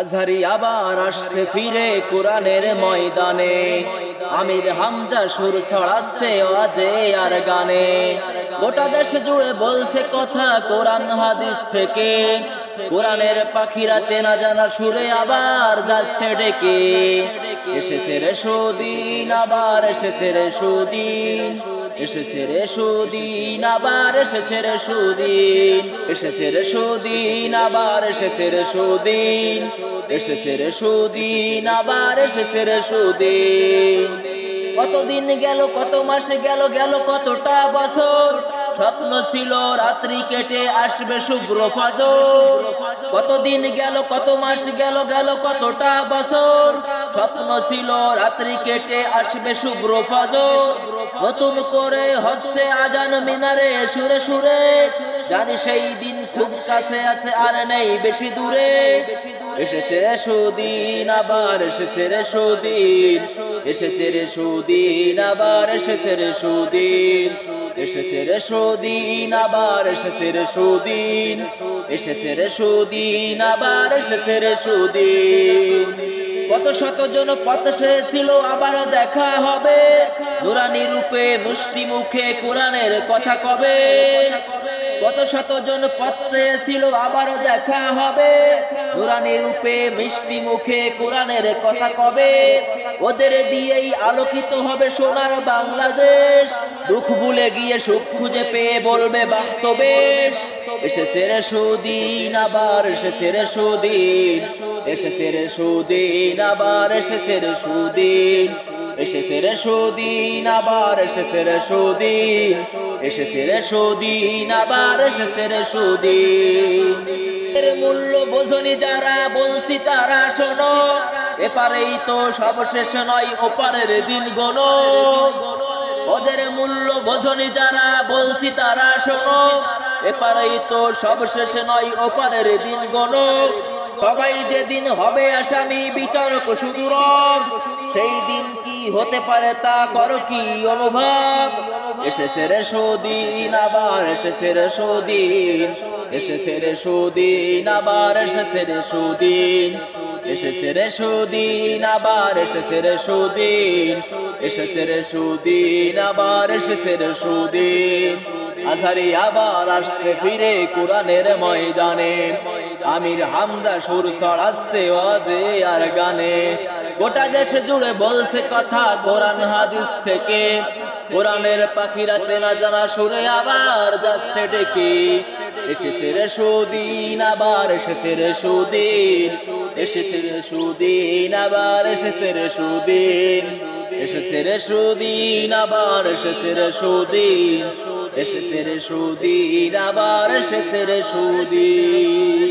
আজহারি আবার আসছে ফিরে কোরআনের ময়দানে, আমির হামজা সুর ছড়াচ্ছে ওয়াজে আর গানে। গোটা দেশ জুড়ে বলছে কথা কোরআন হাদিস থেকে, কোরআনের পাখিরা চেনা জানা সুরে আবার যাচ্ছে ডেকে। এসেছে রে সুদিন, আবার এসেছে রে সুদিন, এসেছে রে সুদিন, আবার এসেছে রে সুদিন, এসেছে রে সুদিন, আবার এসেছে রে সুদিন, এসেছে রে সুদিন, আবার এসেছে রে সুদিন। কতদিন গেল, কত মাস গেল, গেল কতটা বছর, স্বপ্ন ছিল রাত্রি কেটে আসবে শুভ্র ফজর। কতদিন গেল, কত মাস গেল, গেল কতটা বছর, স্বপ্ন ছিল রাত্রি কেটে আসবে শুভ্র ফজর। নতুন করে হচ্ছে আজান মিনারে সুরে সুরে, জানি সেই দিন খুব কাছে আছে আর নেই বেশি দূরে। এসেছে রে সুদিন, আবার এসেছে রে সুদিন, এসেছে রে সুদিন, আবার এসেছে রে সুদিন, এসেছে রে সুদিন, আবার এসেছে রে সুদিন, এসেছে রে সুদিন, আবার এসেছে রে সুদিন। কত শত জন পথ ছিল আবার দেখা হবে, নুরানি রূপে মুষ্টি মুখে কোরআনের কথা কবে। কত শত জন পথ ছিল আবার দেখা হবে, নুরানি রূপে মিষ্টি মুখে কোরআনের কথা কবে। ওদের দিয়েই আলোকিত হবে সোনার বাংলাদেশ, দুঃখ ভুলে গিয়ে সুখ খুঁজে পেয়ে বলবে বাস্তবেশ। এসেছে রে সুদিন, আবার এসেছে রে সুদিন, এসেছে রে সুদিন, আবার এসেছে রে সুদিন, এসেছে রে সুদিন, আবার এসেছে রে সুদিন, এসেছে রে সুদিন, আবার এসেছে রে সুদিন। এর মূল্য বোঝনি যারা, বলছি তারা শোনো, এপারেই তো সব শেষ নয়, ওপারের দিন গোনো। ওদের মূল্য বোঝনি যারা, বলছি তারা শোনো, এপারেই তো সব শেষ নয়, ওপারের দিন গোনো। সবাই যেদিন হবে আসামি বিতর্ক সুদূরম, সেই দিন কি হতে পারে তা করো কি অনুভব। এসেছে রে সুদিন, আবার এসেছে রে সুদিন, এসেছে রে সুদিন, আবার এসেছে রে সুদিন, এসেছে রে সুদিন, আবার এসেছে রে সুদিন, এসেছে রে সুদিন, আবার এসেছে রে সুদিন। আজহারি আবার আসছে ফিরে কোরআনের ময়দানে, আমির হামজা সুর ছড়াচ্ছে ওয়াজে আর গানে। গোটা দেশ জুড়ে বলছে কথা কোরআন হাদিস থেকে, কোরআনের পাখিরা চেনা জানা সুরে আবার যাচ্ছে ডেকে। এসেছে রে সুদিন, আবার এসেছে রে সুদিন, এসেছে রে সুদিন, আবার এসেছে রে সুদিন, এসেছে রে সুদিন, আবার এসেছে রে সুদিন, এসেছে রে সুদিন, আবার এসেছে রে সুদিন।